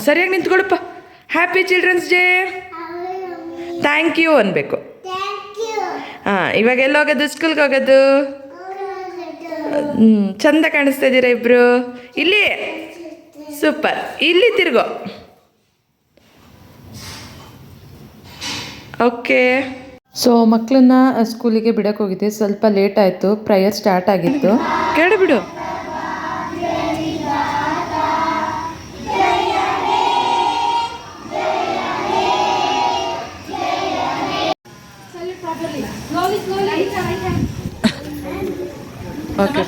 ಸರಿಯಾಗಿ ನಿಂತ್ಕೊಳ್ಳಪ್ಪ. Happy children's day. Thank you ಅನ್ಬೇಕು. ಇವಾಗ ಎಲ್ಲಿ ಹೋಗೋದು? ಸ್ಕೂಲ್ಗೆ ಹೋಗೋದು. ಚಂದ ಕಾಣಿಸ್ತಾ ಇದ್ದೀರಾ ಇಬ್ರು. ಇಲ್ಲಿ ಸೂಪರ್. ಇಲ್ಲಿ ತಿರ್ಗೋ. ಓಕೆ. ಸೊ ಮಕ್ಕಳನ್ನ ಸ್ಕೂಲಿಗೆ ಬಿಡಕ್ಕೆ ಹೋಗಿದ್ದೆ. ಸ್ವಲ್ಪ ಲೇಟ್ ಆಯಿತು, ಪ್ರೇಯರ್ ಸ್ಟಾರ್ಟ್ ಆಗಿತ್ತು. ಕೇಳಿ ಬಿಡು. ಓಕೆ.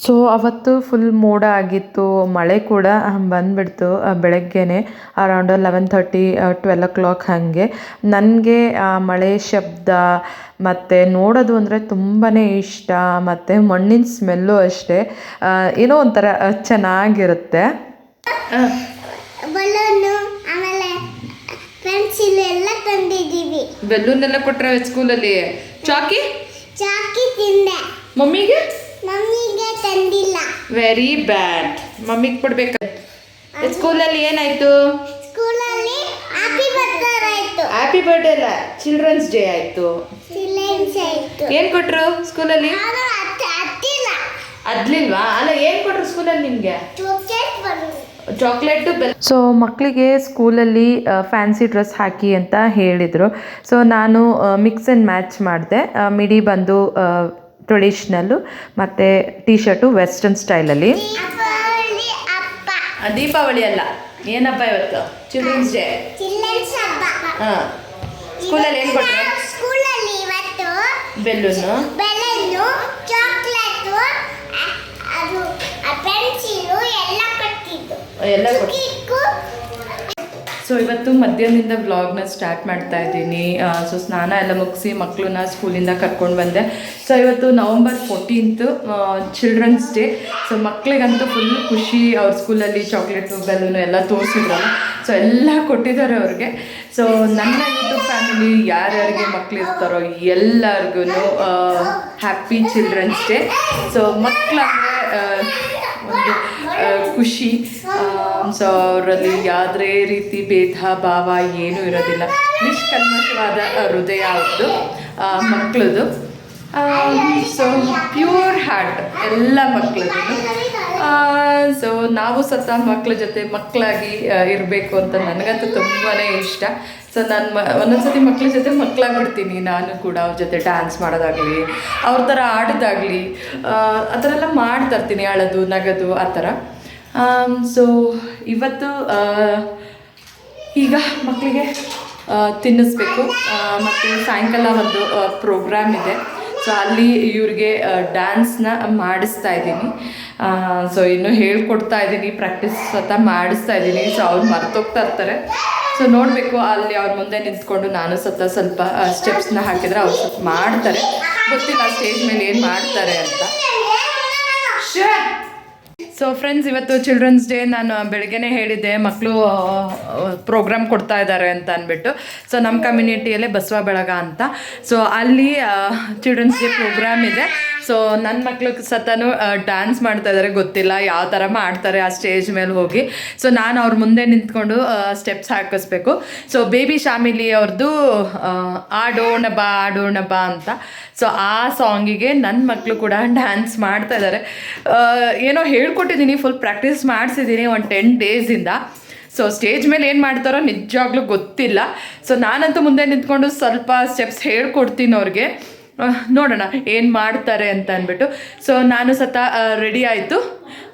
ಸೊ ಅವತ್ತು ಫುಲ್ ಮೋಡ ಆಗಿತ್ತು, ಮಳೆ ಕೂಡ ಬಂದುಬಿಡ್ತು ಬೆಳಗ್ಗೆನೆ ಅರೌಂಡ್ 11:30 12 o'clock ಹಾಗೆ. ನನಗೆ ಆ ಮಳೆ ಶಬ್ದ ಮತ್ತು ನೋಡೋದು ಅಂದರೆ ತುಂಬಾ ಇಷ್ಟ. ಮತ್ತು ಮಣ್ಣಿನ ಸ್ಮೆಲ್ಲು ಅಷ್ಟೇ ಏನೋ ಒಂಥರ ಚೆನ್ನಾಗಿರುತ್ತೆ. ಬೆಲೂನ್ ಎಲ್ಲ ಕೊಟ್ಟರೆ ಸ್ಕೂಲಲ್ಲಿ. ಚಾಕಿ ತಿಂದೆ. ಮಮ್ಮಿಗೆ ತಂದಿಲ್ಲ. Very bad. ಮಮ್ಮಿಗೆ ಕೊಡ್ಬೇಕು. ಸ್ಕೂಲಲ್ಲಿ ಏನಾಯ್ತು? ಸ್ಕೂಲಲ್ಲಿ ಹ್ಯಾಪಿ ಬರ್ಡೇ ಅಲ್ಲ, ಚಿಲ್ಡ್ರನ್ಸ್ ಡೇ ಆಯ್ತು. ಏನ್ ಕೊಟ್ರು ಸ್ಕೂಲಲ್ಲಿ? ಅದ್ಲಿಲ್ವಾ? ಅಲ್ಲ, ಏನ್ ಕೊಟ್ರು ಸ್ಕೂಲಲ್ಲಿ ನಿಮ್ಗೆ? ಚಾಕ್ಲೇಟು. ಸೊ ಮಕ್ಕಳಿಗೆ ಸ್ಕೂಲಲ್ಲಿ ಫ್ಯಾನ್ಸಿ ಡ್ರೆಸ್ ಹಾಕಿ ಅಂತ ಹೇಳಿದರು. ಸೊ ನಾನು ಮಿಕ್ಸ್ ಆ್ಯಂಡ್ ಮ್ಯಾಚ್ ಮಾಡಿದೆ. ಮಿಡಿ ಬಂದು ಟ್ರೆಡಿಷ್ನಲ್ಲು ಮತ್ತು ಟೀ ಶರ್ಟು ವೆಸ್ಟರ್ನ್ ಸ್ಟೈಲಲ್ಲಿ. ದೀಪಾವಳಿ ಅಲ್ಲ, ಏನಪ್ಪ ಇವತ್ತು? Children's day. ಹಾಂ. ಸ್ಕೂಲಲ್ಲಿ ಏನು ಕೊಟ್ಟರು? ಸ್ಕೂಲಲ್ಲಿ ಇವತ್ತು ಬೆಲೂನು, ಚಾಕ್ಲೇಟು, ಅದು ಪೆನ್ಸಿಲು ಎಲ್ಲ ಕೊಟ್ಟು. ಸೊ ಇವತ್ತು ಮಧ್ಯಾಹ್ನದಿಂದ ವ್ಲಾಗ್ನ ಸ್ಟಾರ್ಟ್ ಮಾಡ್ತಾ ಇದ್ದೀನಿ. ಸೊ ಸ್ನಾನ ಎಲ್ಲ ಮುಗಿಸಿ ಮಕ್ಕಳನ್ನ ಸ್ಕೂಲಿಂದ ಕರ್ಕೊಂಡು ಬಂದೆ. ಸೊ ಇವತ್ತು November 14th children's day. So ಮಕ್ಕಳಿಗಂತೂ ಫುಲ್ ಖುಷಿ. ಅವ್ರ ಸ್ಕೂಲಲ್ಲಿ ಚಾಕ್ಲೇಟು, ಬೆಲೂನು ಎಲ್ಲ ತೋರಿಸಿದ್ರಲ್ಲ, ಸೊ ಎಲ್ಲ ಕೊಟ್ಟಿದ್ದಾರೆ ಅವ್ರಿಗೆ. ಸೊ ನನ್ನ ಯೂಟ್ಯೂಬ್ ಫ್ಯಾಮಿಲಿ ಯಾರ್ಯಾರಿಗೆ ಮಕ್ಕಳಿರ್ತಾರೋ ಎಲ್ಲರಿಗೂ ಹ್ಯಾಪಿ ಚಿಲ್ಡ್ರನ್ಸ್ ಡೇ. ಸೊ ಮಕ್ಕಳಂದರೆ ಒಂದು ಖುಷಿ. ಸೊ ಅವರಲ್ಲಿ ಯಾವುದೇ ರೀತಿ ಭೇದ ಭಾವ ಏನೂ ಇರೋದಿಲ್ಲ. ನಿಷ್ಕಲ್ಮಶವಾದ ಹೃದಯ ಅವ್ರದ್ದು, ಮಕ್ಕಳದು. ಸೊ ಪ್ಯೂರ್ ಹಾರ್ಟ್ ಎಲ್ಲ ಮಕ್ಕಳದ್ದು. ಸೊ ನಾವು ಸತ ಮಕ್ಕಳ ಜೊತೆ ಮಕ್ಕಳಾಗಿ ಇರಬೇಕು ಅಂತ ನನಗಂತೂ ತುಂಬಾ ಇಷ್ಟ. ಸೊ ನಾನು ಒಂದೊಂದ್ಸತಿ ಮಕ್ಕಳ ಜೊತೆ ಮಕ್ಕಳಾಗ್ಬಿಡ್ತೀನಿ. ನಾನು ಕೂಡ ಅವ್ರ ಜೊತೆ ಡ್ಯಾನ್ಸ್ ಮಾಡೋದಾಗಲಿ, ಅವ್ರ ಥರ ಆಡೋದಾಗಲಿ, ಆ ಥರ ಎಲ್ಲ ಮಾಡ್ತಾಯಿರ್ತೀನಿ. ಅಳೋದು, ನಗೋದು, ಆ ಥರ. ಸೊ ಇವತ್ತು ಈಗ ಮಕ್ಕಳಿಗೆ ತಿನ್ನಿಸ್ಬೇಕು. ಮತ್ತು ಸಾಯಂಕಾಲ ಒಂದು ಪ್ರೋಗ್ರಾಮ್ ಇದೆ. ಸೊ ಅಲ್ಲಿ ಇವ್ರಿಗೆ ಡ್ಯಾನ್ಸ್ನ ಮಾಡಿಸ್ತಾ ಇದ್ದೀನಿ. ಸೊ ಇನ್ನೂ ಹೇಳ್ಕೊಡ್ತಾ ಇದ್ದೀನಿ, ಪ್ರಾಕ್ಟೀಸ್ ಸ್ವತಃ ಮಾಡಿಸ್ತಾ ಇದ್ದೀನಿ. ಸೊ ಅವ್ರು ಮರ್ತೋಗ್ತಾ ಇರ್ತಾರೆ. ಸೊ ನೋಡಬೇಕು, ಅಲ್ಲಿ ಅವ್ರ ಮುಂದೆ ನಿಂತ್ಕೊಂಡು ನಾನು ಸ್ವಲ್ಪ ಸ್ಟೆಪ್ಸ್ನ ಹಾಕಿದರೆ ಅವ್ರು ಸ್ವಲ್ಪ ಮಾಡ್ತಾರೆ. ಗೊತ್ತಿಲ್ಲ ಸ್ಟೇಜ್ ಮೇಲೆ ಏನು ಮಾಡ್ತಾರೆ ಅಂತ. ಸೊ ಫ್ರೆಂಡ್ಸ್, ಇವತ್ತು ಚಿಲ್ಡ್ರನ್ಸ್ ಡೇ. ನಾನು ಬೆಳಗ್ಗೆನೇ ಹೇಳಿದ್ದೆ ಮಕ್ಕಳು ಪ್ರೋಗ್ರಾಮ್ ಕೊಡ್ತಾ ಇದ್ದಾರೆ ಅಂತ ಅಂದ್ಬಿಟ್ಟು. ಸೊ ನಮ್ಮ ಕಮ್ಯುನಿಟಿಯಲ್ಲೇ ಬಸವ ಬಳಗ ಅಂತ. ಸೊ ಅಲ್ಲಿ ಚಿಲ್ಡ್ರನ್ಸ್ ಡೇ ಪ್ರೋಗ್ರಾಮ್ ಇದೆ. ಸೊ ನನ್ನ ಮಕ್ಳಿಗೆ ಸತನು ಡ್ಯಾನ್ಸ್ ಮಾಡ್ತಾ ಇದ್ದಾರೆ. ಗೊತ್ತಿಲ್ಲ ಯಾವ ಥರ ಮಾಡ್ತಾರೆ ಆ ಸ್ಟೇಜ್ ಮೇಲೆ ಹೋಗಿ. ಸೊ ನಾನು ಅವ್ರ ಮುಂದೆ ನಿಂತ್ಕೊಂಡು ಸ್ಟೆಪ್ಸ್ ಹಾಕಿಸ್ಬೇಕು. ಸೊ ಬೇಬಿ ಶಾಮಿಲಿ ಅವ್ರದ್ದು ಆಡೋಣ ಬಾ ಅಂತ. ಸೊ ಆ ಸಾಂಗಿಗೆ ನನ್ನ ಮಕ್ಕಳು ಕೂಡ ಡ್ಯಾನ್ಸ್ ಮಾಡ್ತಾ ಇದ್ದಾರೆ. ಏನೋ ಹೇಳ್ಕೊಟ್ಟಿದ್ದೀನಿ, ಫುಲ್ ಪ್ರಾಕ್ಟೀಸ್ ಮಾಡಿಸಿದ್ದೀನಿ ಒಂದು 10 days. ಸೊ ಸ್ಟೇಜ್ ಮೇಲೆ ಏನು ಮಾಡ್ತಾರೋ ನಿಜವಾಗ್ಲೂ ಗೊತ್ತಿಲ್ಲ. ಸೊ ನಾನಂತೂ ಮುಂದೆ ನಿಂತ್ಕೊಂಡು ಸ್ವಲ್ಪ ಸ್ಟೆಪ್ಸ್ ಹೇಳ್ಕೊಡ್ತೀನಿ ಅವ್ರಿಗೆ. ನೋಡೋಣ ಏನು ಮಾಡ್ತಾರೆ ಅಂತ ಅಂದ್ಬಿಟ್ಟು. ಸೊ ನಾನು ರೆಡಿ ಆಯಿತು.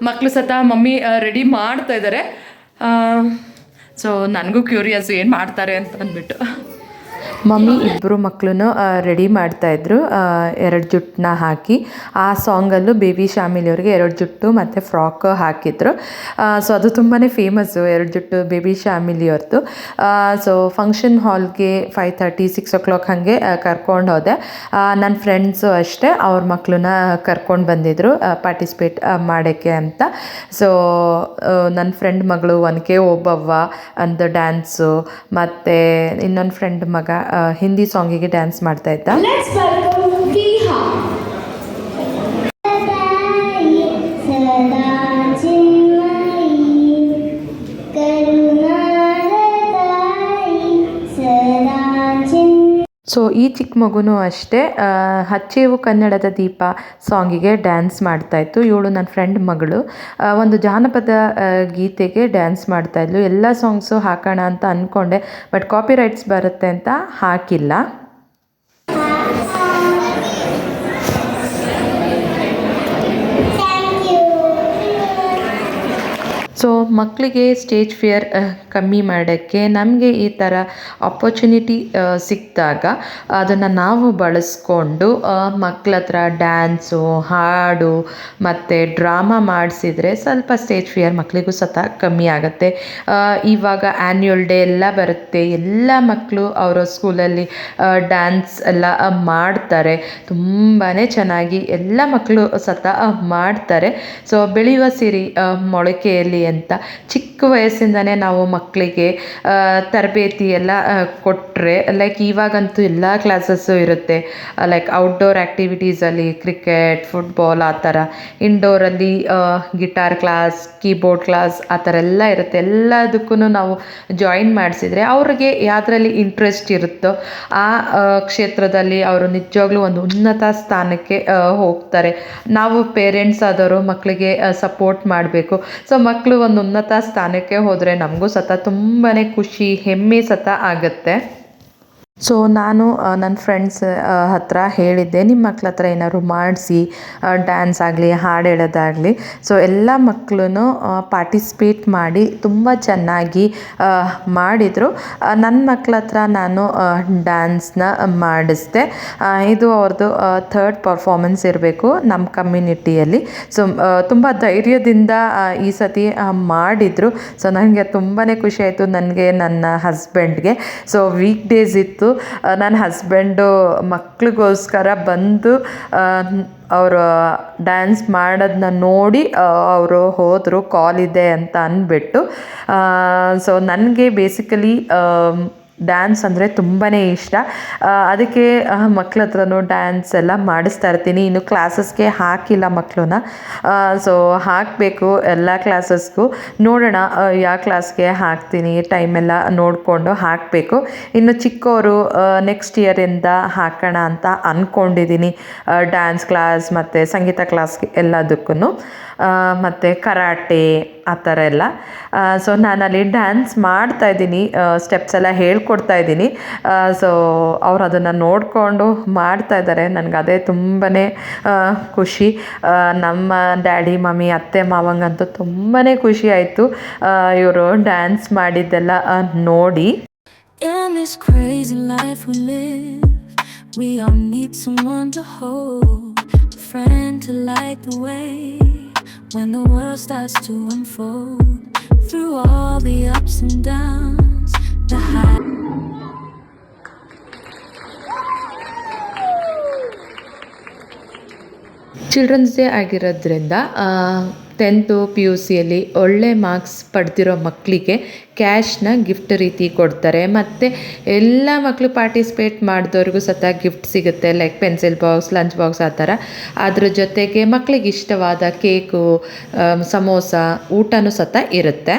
ಮಕ್ಕಳು ಮಮ್ಮಿ ರೆಡಿ ಮಾಡ್ತಾ ಇದ್ದಾರೆ. ಸೊ ನನಗೂ ಕ್ಯೂರಿಯಸ್ ಏನು ಮಾಡ್ತಾರೆ ಅಂತ ಅಂದ್ಬಿಟ್ಟು. ಮಮ್ಮಿ ಇಬ್ಬರು ಮಕ್ಕಳನ್ನು ರೆಡಿ ಮಾಡ್ತಾಯಿದ್ರು, 2 ಜುಟ್ಟನ್ನ ಹಾಕಿ. ಆ ಸಾಂಗಲ್ಲೂ ಬೇಬಿ ಶಾಮಿಲಿ ಅವ್ರಿಗೆ 2 ಜುಟ್ಟು ಮತ್ತು ಫ್ರಾಕ್ ಹಾಕಿದ್ರು. ಸೊ ಅದು ತುಂಬಾ ಫೇಮಸ್ಸು, 2 ಜುಟ್ಟು ಬೇಬಿ ಶಾಮಿಲಿ ಅವ್ರದ್ದು. ಸೊ ಫಂಕ್ಷನ್ ಹಾಲ್ಗೆ 5:30 6 o'clock ಹಾಗೆ ಕರ್ಕೊಂಡು ಹೋದೆ. ನನ್ನ ಫ್ರೆಂಡ್ಸು ಅಷ್ಟೇ ಅವ್ರ ಮಕ್ಕಳನ್ನ ಕರ್ಕೊಂಡು ಬಂದಿದ್ದರು ಪಾರ್ಟಿಸಿಪೇಟ್ ಮಾಡೋಕ್ಕೆ ಅಂತ. ಸೊ ನನ್ನ ಫ್ರೆಂಡ್ ಮಗಳು ಒನಕೆ ಓಬವ್ವ ಅಂದು ಡ್ಯಾನ್ಸು, ಮತ್ತು ಇನ್ನೊಂದು ಫ್ರೆಂಡ್ ಮಗ ಹಿಂದಿ ಸಾಂಗಿಗೆ ಡ್ಯಾನ್ಸ್ ಮಾಡ್ತಾ ಇದ್ದ. ಸೊ ಈ ಚಿಕ್ಕ ಮಗುನೂ ಅಷ್ಟೇ ಹಚ್ಚೇವು ಕನ್ನಡದ ದೀಪ ಸಾಂಗಿಗೆ ಡ್ಯಾನ್ಸ್ ಮಾಡ್ತಾಯಿತ್ತು. ಇವಳು ನನ್ನ ಫ್ರೆಂಡ್ ಮಗಳು ಒಂದು ಜಾನಪದ ಗೀತೆಗೆ ಡ್ಯಾನ್ಸ್ ಮಾಡ್ತಾಯಿದ್ಲು. ಎಲ್ಲ ಸಾಂಗ್ಸು ಹಾಕೋಣ ಅಂತ ಅಂದ್ಕೊಂಡೆ, ಬಟ್ ಕಾಪಿ ರೈಟ್ಸ್ ಬರುತ್ತೆ ಅಂತ ಹಾಕಿಲ್ಲ. ಸೊ ಮಕ್ಕಳಿಗೆ ಸ್ಟೇಜ್ ಫಿಯರ್ ಕಮ್ಮಿ ಮಾಡೋಕ್ಕೆ ನಮಗೆ ಈ ಥರ ಆಪರ್ಚುನಿಟಿ ಸಿಕ್ಕಿದಾಗ ಅದನ್ನು ನಾವು ಬಳಸ್ಕೊಂಡು ಮಕ್ಕಳ ಹತ್ರ ಡ್ಯಾನ್ಸು, ಹಾಡು ಮತ್ತು ಡ್ರಾಮಾ ಮಾಡಿಸಿದ್ರೆ ಸ್ವಲ್ಪ ಸ್ಟೇಜ್ ಫಿಯರ್ ಮಕ್ಕಳಿಗೂ ಸತ ಕಮ್ಮಿ ಆಗುತ್ತೆ. ಇವಾಗ ಆ್ಯನ್ಯುವಲ್ ಡೇ ಎಲ್ಲ ಬರುತ್ತೆ, ಎಲ್ಲ ಮಕ್ಕಳು ಅವರ ಸ್ಕೂಲಲ್ಲಿ ಡ್ಯಾನ್ಸ್ ಎಲ್ಲ ಮಾಡ್ತಾರೆ. ತುಂಬಾ ಚೆನ್ನಾಗಿ ಎಲ್ಲ ಮಕ್ಕಳು ಸತ ಮಾಡ್ತಾರೆ. ಸೊ ಬೆಳೆಯುವ ಸಿರಿ ಮೊಳಕೆಯಲ್ಲಿ ಅಂತ ಚಿಕ್ಕ ವಯಸ್ಸಿಂದನೇ ನಾವು ಮಕ್ಕಳಿಗೆ ತರಬೇತಿ ಎಲ್ಲ ಕೊಟ್ಟರೆ, ಲೈಕ್ ಇವಾಗಂತೂ ಎಲ್ಲ ಕ್ಲಾಸಸ್ಸು ಇರುತ್ತೆ. ಲೈಕ್ ಔಟ್ಡೋರ್ ಆ್ಯಕ್ಟಿವಿಟೀಸಲ್ಲಿ ಕ್ರಿಕೆಟ್, ಫುಟ್ಬಾಲ್ ಆ ಥರ, ಇಂಡೋರಲ್ಲಿ ಗಿಟಾರ್ ಕ್ಲಾಸ್, ಕೀಬೋರ್ಡ್ ಕ್ಲಾಸ್ ಆ ಥರ ಎಲ್ಲ ಇರುತ್ತೆ. ಎಲ್ಲದಕ್ಕೂ ನಾವು ಜಾಯಿನ್ ಮಾಡಿಸಿದ್ರೆ ಅವ್ರಿಗೆ ಯಾವುದ್ರಲ್ಲಿ ಇಂಟ್ರೆಸ್ಟ್ ಇರುತ್ತೋ ಆ ಕ್ಷೇತ್ರದಲ್ಲಿ ಅವರು ನಿಜವಾಗ್ಲೂ ಒಂದು ಉನ್ನತ ಸ್ಥಾನಕ್ಕೆ ಹೋಗ್ತಾರೆ. ನಾವು ಪೇರೆಂಟ್ಸ್ ಆದವರು ಮಕ್ಕಳಿಗೆ ಸಪೋರ್ಟ್ ಮಾಡಬೇಕು. ಸೊ ಮಕ್ಕಳು ಒಂದು ಉನ್ನತ ಸ್ಥಾನಕ್ಕೆ ಹೋದರೆ ನಮಗೂ ಸತ ತುಂಬಾ ಖುಷಿ, ಹೆಮ್ಮೆ ಸತ ಆಗುತ್ತೆ. ಸೊ ನಾನು ನನ್ನ ಫ್ರೆಂಡ್ಸ್ ಹತ್ರ ಹೇಳಿದ್ದೆ, ನಿಮ್ಮ ಮಕ್ಳ ಹತ್ರ ಏನಾದ್ರು ಮಾಡಿಸಿ ಡ್ಯಾನ್ಸ್ ಆಗಲಿ, ಹಾಡು ಹೇಳೋದಾಗಲಿ. ಸೊ ಎಲ್ಲ ಮಕ್ಕಳು ಪಾರ್ಟಿಸಿಪೇಟ್ ಮಾಡಿ ತುಂಬ ಚೆನ್ನಾಗಿ ಮಾಡಿದರು. ನನ್ನ ಮಕ್ಳ ಹತ್ರ ನಾನು ಡ್ಯಾನ್ಸ್ನ ಮಾಡಿಸ್ದೆ. ಇದು ಅವ್ರದ್ದು ಥರ್ಡ್ ಪರ್ಫಾರ್ಮೆನ್ಸ್ ಇರಬೇಕು ನಮ್ಮ ಕಮ್ಯುನಿಟಿಯಲ್ಲಿ. ಸೊ ತುಂಬ ಧೈರ್ಯದಿಂದ ಈ ಸತಿ ಮಾಡಿದರು. ಸೊ ನನಗೆ ತುಂಬಾ ಖುಷಿ ಆಯಿತು, ನನಗೆ ನನ್ನ ಹಸ್ಬೆಂಡ್ಗೆ. ಸೊ ವೀಕ್ ಡೇಸ್ ಇತ್ತು, ನನ್ನ ಹಸ್ಬೆಂಡು ಮಕ್ಳಿಗೋಸ್ಕರ ಬಂದು ಅವರು ಡ್ಯಾನ್ಸ್ ಮಾಡೋದನ್ನ ನೋಡಿ ಅವರು ಹೋದರು, ಕಾಲ್ ಇದೆ ಅಂತ ಅಂದ್ಬಿಟ್ಟು. ಸೊ ನನಗೆ ಬೇಸಿಕಲಿ ಡ್ಯಾನ್ಸ್ ಅಂದರೆ ತುಂಬಾ ಇಷ್ಟ. ಅದಕ್ಕೆ ಮಕ್ಳ ಹತ್ರನೂ ಡ್ಯಾನ್ಸ್ ಎಲ್ಲ ಮಾಡಿಸ್ತಾ ಇರ್ತೀನಿ. ಇನ್ನು ಕ್ಲಾಸಸ್ಗೆ ಹಾಕಿಲ್ಲ ಮಕ್ಕಳನ್ನ, ಸೊ ಹಾಕಬೇಕು ಎಲ್ಲ ಕ್ಲಾಸಸ್ಗೂ. ನೋಡೋಣ ಯಾವ ಕ್ಲಾಸ್ಗೆ ಹಾಕ್ತೀನಿ, ಟೈಮೆಲ್ಲ ನೋಡಿಕೊಂಡು ಹಾಕಬೇಕು. ಇನ್ನು ಚಿಕ್ಕವರು ನೆಕ್ಸ್ಟ್ ಇಯರಿಂದ ಹಾಕೋಣ ಅಂತ ಅಂದ್ಕೊಂಡಿದ್ದೀನಿ. ಡ್ಯಾನ್ಸ್ ಕ್ಲಾಸ್ ಮತ್ತು ಸಂಗೀತ ಕ್ಲಾಸ್ಗೆ ಎಲ್ಲದಕ್ಕೂ, ಮತ್ತು ಕರಾಟೆ ಆ ಥರ ಎಲ್ಲ. ಸೊ ನಾನಲ್ಲಿ ಡ್ಯಾನ್ಸ್ ಮಾಡ್ತಾಯಿದ್ದೀನಿ, ಸ್ಟೆಪ್ಸ್ ಎಲ್ಲ ಹೇಳ್ಕೊಡ್ತಾ ಇದ್ದೀನಿ. ಸೊ ಅವ್ರು ಅದನ್ನು ನೋಡಿಕೊಂಡು ಮಾಡ್ತಾಯಿದ್ದಾರೆ. ನನಗೆ ಅದೇ ತುಂಬಾ ಖುಷಿ. ನಮ್ಮ ಡ್ಯಾಡಿ, ಮಮ್ಮಿ, ಅತ್ತೆ ಮಾವಂಗಂತೂ ತುಂಬಾ ಖುಷಿ ಆಯಿತು ಇವರು ಡ್ಯಾನ್ಸ್ ಮಾಡಿದ್ದೆಲ್ಲ ನೋಡಿ. In this crazy life we live, we all need someone to hold, a friend to light the way when the world starts to unfold. Through all the ups and downs, the high. Children's day ಆಗಿರೋದ್ರಿಂದ 10th PUCಯಲ್ಲಿ ಒಳ್ಳೆ marks ಪಡೆದಿರೋ ಮಕ್ಕಳಿಗೆ ಕ್ಯಾಶ್ನ gift ರೀತಿ ಕೊಡ್ತಾರೆ. ಮತ್ತು ಎಲ್ಲ ಮಕ್ಕಳು participate ಮಾಡಿದವ್ರಿಗೂ ಸತ gift ಸಿಗುತ್ತೆ, like pencil box, lunch box ಆ ಥರ. ಅದ್ರ ಜೊತೆಗೆ ಮಕ್ಕಳಿಗೆ ಇಷ್ಟವಾದ ಕೇಕು, ಸಮೋಸ, ಊಟನೂ ಸತ ಇರುತ್ತೆ.